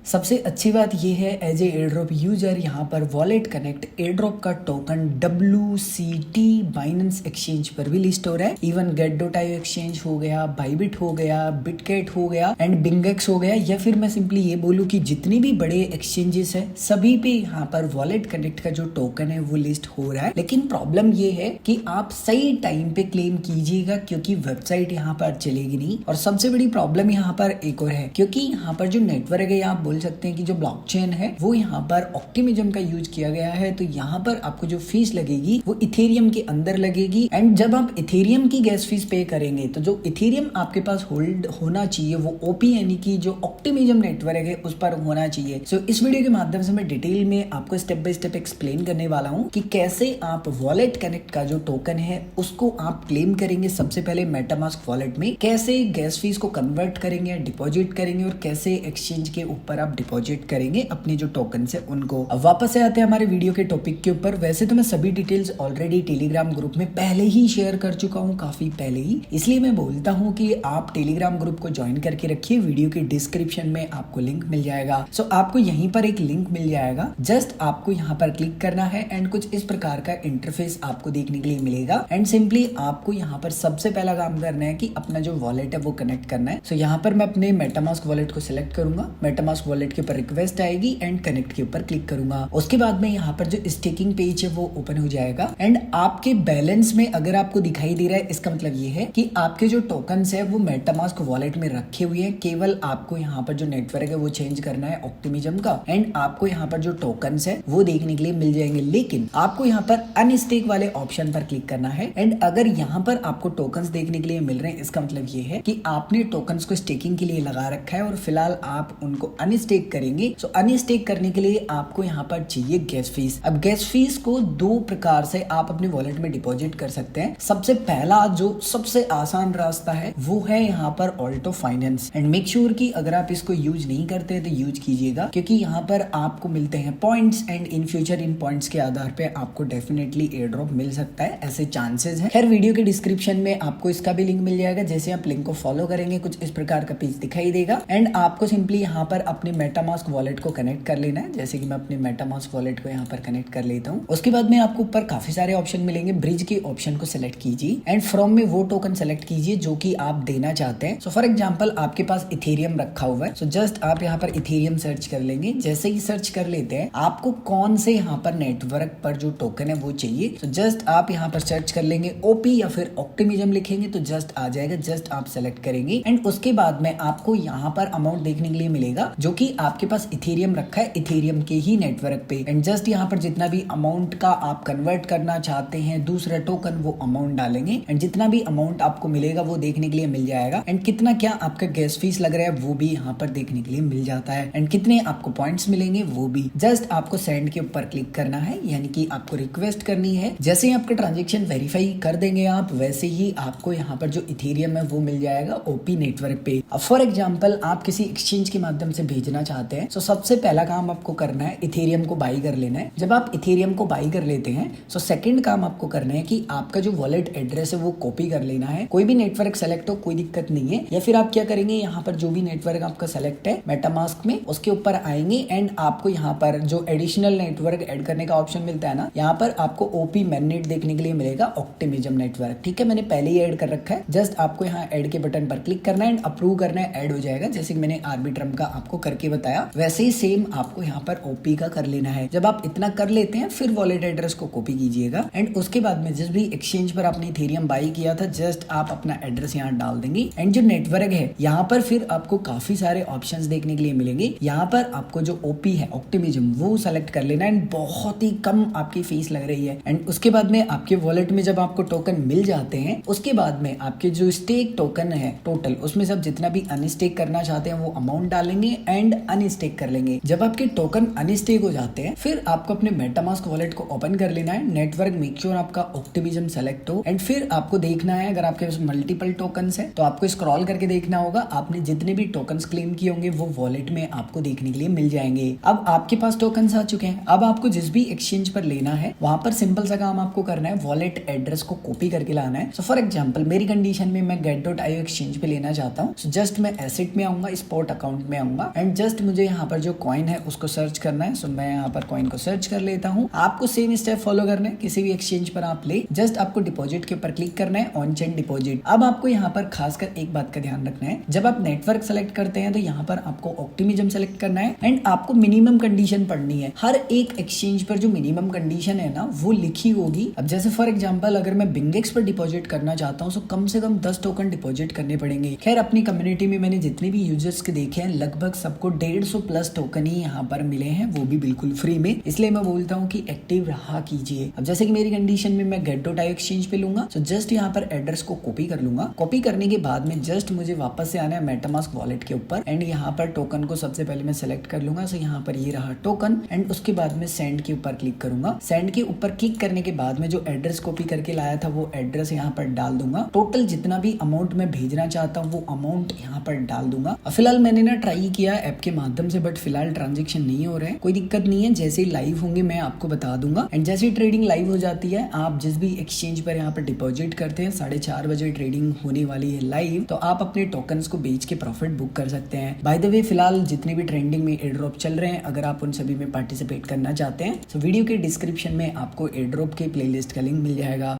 सबसे अच्छी बात ये है एज ए एयरड्रॉप यूजर यहाँ पर वॉलेट कनेक्ट एयरड्रॉप का टोकन WCT बाइनेंस एक्सचेंज पर भी लिस्ट हो रहा है। इवन get.io एक्सचेंज हो गया, बाइबिट हो गया, बिटकेट हो गया एंड बिंगेक्स हो गया, या फिर मैं सिंपली ये बोलूँ कि जितनी भी बड़े एक्सचेंजेस है सभी पे यहाँ पर वॉलेट कनेक्ट का जो टोकन है वो लिस्ट हो रहा है। लेकिन प्रॉब्लम ये है कि आप सही टाइम पे क्लेम कीजिएगा क्योंकि वेबसाइट यहाँ पर चलेगी नहीं। और सबसे बड़ी प्रॉब्लम यहाँ पर एक और है क्योंकि यहाँ पर जो नेटवर्क है, आप बोल सकते हैं कि जो ब्लॉकचेन है वो यहाँ पर ऑप्टिमिज्म का यूज किया गया है। तो यहाँ पर आपको जो फीस लगेगी वो इथेरियम के अंदर लगेगी एंड जब आप इथेरियम की गैस फीस पे करेंगे तो जो इथेरियम आपके पास होल्ड होना चाहिए वो ओपी यानी कि जो ऑप्टिमिज्म नेटवर्क है उस पर होना चाहिए। सो इस वीडियो के माध्यम से मैं डिटेल में आपको स्टेप बाय स्टेप एक्सप्लेन करने वाला हूँ कि कैसे आप वॉलेट कनेक्ट का जो टोकन है उसको आप क्लेम करेंगे। सबसे पहले मेटामास्क वॉलेट में कैसे गैस फीस को कन्वर्ट करेंगे, डिपॉजिट करेंगे और कैसे एक्सचेंज के ऊपर आप डिपॉजिट करेंगे अपने जो टोकन है उनको। अब वापस से आते हैं हमारे वीडियो के टॉपिक के ऊपर। वैसे तो मैं सभी डिटेल्स ऑलरेडी टेलीग्राम ग्रुप में पहले ही शेयर कर चुका हूँ, काफी पहले ही, इसलिए मैं बोलता हूँ कि आप टेलीग्राम ग्रुप को ज्वाइन करके रखिए। वीडियो के डिस्क्रिप्शन में आपको लिंक मिल जाएगा। सो आपको यहीं पर एक लिंक मिल जाएगा, जस्ट आपको यहाँ पर क्लिक करना है एंड कुछ इस प्रकार का इंटरफेस आपको देखने के लिए मिलेगा एंड सिंपली आपको यहाँ पर सबसे पहला काम करना है कि अपना जो वॉलेट है वो कनेक्ट करना है। सो यहाँ पर मैं अपने मेटामास्क वॉलेट को सिलेक्ट करूंगा, मेटामास्क वॉलेट के ऊपर रिक्वेस्ट आएगी एंड कनेक्ट के ऊपर क्लिक करूंगा। उसके बाद में यहाँ पर जो स्टेकिंग पेज है वो ओपन हो जाएगा एंड आपके बैलेंस में अगर आपको दिखाई दे रहा है इसका मतलब ये है कि आपके जो टोकन्स है वो मेटामास्क वॉलेट में रखे हुए हैं। केवल आपको यहाँ पर जो नेटवर्क है वो चेंज करना है ऑप्टिमिज्म का एंड आपको यहाँ पर जो टोकन्स है वो देखने के लिए मिल जाएंगे। लेकिन आपको यहाँ पर अनस्टेक वाले ऑप्शन पर क्लिक करना है एंड अगर यहाँ पर आपको टोकन्स देखने के लिए मिल रहे हैं इसका मतलब ये है कि आपने टोकन्स को स्टेकिंग के लिए लगा रखा है और फिलहाल आप उनको अनस्टेक करेंगे। सो अनस्टेक करने के लिए आपको यहाँ पर चाहिए गैस फीस। अब गैस फीस को दो प्रकार से आप अपने वॉलेट में डिपॉजिट कर सकते हैं। सबसे पहला जो सबसे आसान रास्ता है वो है यहाँ पर Alto finance and make sure कि अगर आप इसको यूज नहीं करते तो यूज कीजिएगा क्योंकि यहाँ पर आपको मिलते हैं points and in future in points के आधार पे आपको डेफिनेटली एयर ड्रॉप मिल सकता है, ऐसे चांसेस हैं। खैर वीडियो के डिस्क्रिप्शन में आपको इसका भी लिंक मिल जाएगा। जैसे आप लिंक को फॉलो करेंगे कुछ इस प्रकार का पेज दिखाई देगा एंड आपको सिंपली यहाँ पर अपने मेटामास्क वॉलेट को कनेक्ट कर लेना है। जैसे कि मैं अपने मेटामास्क वॉलेट को यहाँ पर कनेक्ट कर लेता हूँ। उसके बाद में आपको ऊपर काफी सारे ऑप्शन मिलेंगे। ब्रिज के ऑप्शन को सिलेक्ट कीजिए एंड फ्रॉम में वो टोकन सेलेक्ट कीजिए जो कि आप देना चाहते हैं। सो फॉर एग्जांपल आपके पास इथेरियम रखा हुआ है, सो जस्ट आप यहाँ पर इथेरियम सर्च कर लेंगे। जैसे ही सर्च कर लेते हैं आपको कौन से यहाँ पर नेटवर्क पर जो टोकन है वो चाहिए, तो जस्ट आप यहाँ पर सर्च कर लेंगे ओपी या फिर ऑप्टिमिज्म लिखेंगे तो जस्ट आ जाएगा। जस्ट आप सेलेक्ट करेंगे एंड उसके बाद में आपको यहाँ पर अमाउंट देखने के लिए मिलेगा जो कि आपके पास इथेरियम रखा है इथेरियम के ही नेटवर्क पे एंड जस्ट यहाँ पर जितना भी अमाउंट का आप कन्वर्ट करना चाहते हैं दूसरा टोकन वो अमाउंट डालेंगे एंड जितना भी अमाउंट आपको मिलेगा वो देखने के लिए मिल जाएगा एंड कितना क्या आपका गैस फीस लग रहा है वो भी यहाँ पर देखने के लिए मिल जाता है एंड कितने आपको पॉइंट्स मिलेंगे वो भी। जस्ट आपको सेंड के ऊपर क्लिक करना है यानी कि आपको रिक्वेस्ट करनी है। जैसे ही आपका ट्रांजेक्शन वेरीफाई कर देंगे आप वैसे ही आपको यहाँ पर जो इथेरियम है वो मिल जाएगा ओपी नेटवर्क पे। अब फॉर एग्जांपल आप किसी एक्सचेंज के माध्यम से भेजना चाहते हैं तो सबसे पहला काम आपको करना है इथेरियम को बाई कर लेना है। जब आप इथेरियम को बाई कर लेते हैं तो सेकंड काम आपको करना है कि आपका जो वॉलेट एड्रेस है वो कॉपी कर लेना है। कोई भी नेटवर्क सेलेक्ट हो कोई दिक्कत नहीं है, या फिर आप क्या करेंगे यहाँ पर जो भी नेटवर्क आपका सेलेक्ट है मेटामास्क में उसके ऊपर आएंगे एंड आपको यहाँ पर जो एडिशनल नेटवर्क ऐड करने का ऑप्शन मिलता है ना, यहाँ पर आपको ओपी मैननेट देखने के लिए मिलेगा ऑप्टिमिज्म नेटवर्क। ठीक है, मैंने पहले ही ऐड कर रखा है। जस्ट आपको यहाँ ऐड के बटन पर क्लिक करना है एंड अप्रूव करना है, ऐड हो जाएगा। जैसे कि मैंने आर्बिट्रम का आपको करके बताया वैसे ही सेम आपको यहाँ पर ओपी का कर लेना है। जब आप इतना कर लेते हैं फिर वॉलेट एड्रेस को कॉपी कीजिएगा एंड उसके बाद में जिस भी एक्सचेंज पर आपने इथेरियम बाई किया था जस्ट आप अपना एड्रेस यहाँ डाल देंगे एंड जो नेटवर्क है यहाँ पर फिर आपको काफी सारे ऑप्शंस देखने के लिए मिलेंगे। यहाँ पर आपको जो ओपी है ऑप्टिमिज्म वो सेलेक्ट कर लेना एंड बहुत ही कम आपकी फीस लग रही है एंड उसके बाद में आपके वॉलेट में जब आपको टोकन मिल जाते हैं उसके बाद में आपके जो स्टेक टोकन है टोटल उसमें सब जितना भी अनस्टेक करना चाहते हैं वो अमाउंट डालेंगे एंड अनस्टेक कर लेंगे। जब आपके टोकन अनस्टेक हो जाते हैं फिर आपको अपने मेटामास्क वॉलेट को ओपन कर लेना है। नेटवर्क मेक श्योर आपका ऑप्टिमिज्म सेलेक्ट हो एंड फिर आपको देखना है अगर आपके पास मल्टीपल टोकन्स है तो आपको स्क्रॉल करके देखना होगा आपने जितने भी टोकन्स क्लेम किए होंगे वो वॉलेट में आपको देखने के लिए मिल जाएंगे। अब आपके पास टोकन्स आ चुके हैं। अब आपको जिस भी एक्सचेंज पर लेना है वहां पर सिंपल सा काम आपको करना है, वॉलेट एड्रेस को कॉपी करके लाना है। सो फॉर एग्जांपल मेरी कंडीशन में मैं get.io एक्सचेंज पे लेना चाहता हूँ। सो जस्ट मैं एसेट में आऊंगा, स्पॉट अकाउंट में आऊंगा एंड जस्ट मुझे यहाँ पर जो कॉइन है उसको सर्च करना है। सो मैं यहाँ पर कॉइन को सर्च कर लेता हूँ। आपको सेम स्टेप फॉलो करना है, किसी भी एक्सचेंज पर आप ले, जस्ट आपको डिपॉजिट के ऊपर क्लिक करना है, ऑन चेन डिपॉजिट। अब आपको यहाँ पर खासकर एक बात का ध्यान रखना है, जब आप नेटवर्क सेलेक्ट करते हैं तो यहाँ पर आपको ऑप्टिमिज्म सेलेक्ट करना है एंड आपको मिनिमम कंडीशन पढ़नी है। हर एक एक्सचेंज पर जो मिनिमम कंडीशन है ना वो लिखी होगी। अब जैसे फॉर एग्जांपल अगर मैं बिंगेक्स पर डिपॉजिट करना चाहता हूँ तो कम से कम 10 टोकन डिपॉजिट करने पड़ेंगे। खैर अपनी कम्युनिटी में मैंने जितने भी यूजर्स के देखे हैं लगभग सबको 150 प्लस टोकन ही यहाँ पर मिले हैं, वो भी बिल्कुल फ्री में। इसलिए मैं बोलता हूँ कि एक्टिव रहा कीजिए। अब जैसे कि मेरी कंडीशन में मैं get.io एक्सचेंज पे लूंगा, तो जस्ट यहाँ पर एड्रेस को कॉपी कर लूंगा। कॉपी करने के बाद में जस्ट मुझे वापस से आना है मेटामास्क वॉलेट के ऊपर एंड यहाँ पर टोकन को सबसे पहले मैं सेलेक्ट कर लूंगा। सो यहाँ पर ये रहा टोकन एंड उसके बाद में सेंड के ऊपर क्लिक करूंगा। सेंड के ऊपर क्लिक करने के बाद में जो एड्रेस कॉपी करके लाया था वो एड्रेस यहाँ पर डाल दूंगा। टोटल जितना भी अमाउंट मैं भेजना चाहता हूँ वो अमाउंट यहाँ पर डाल दूंगा। फिलहाल मैंने ना ट्राई किया ऐप के माध्यम से, बट फिलहाल ट्रांजेक्शन नहीं हो रहे हैं। कोई दिक्कत नहीं है, जैसे ही लाइव होंगे मैं आपको बता दूंगा। एंड जैसे ही ट्रेडिंग लाइव हो जाती है, आप जिस भी एक्सचेंज पर यहाँ पर डिपॉजिट करते हैं 4:30 बजे ट्रेडिंग होने वाली है लाइव, तो आप अपने टोकन्स को बेच के प्रॉफिट बुक कर सकते हैं। बाय द वे फिलहाल जितने भी ट्रेंडिंग में एयर ड्रॉप चल रहे हैं, अगर आप उन सभी में पार्टिसिपेट करना चाहते हैं तो वीडियो के डिस्क्रिप्शन में आपको एयर ड्रॉप के प्लेलिस्ट का लिंक मिल जाएगा।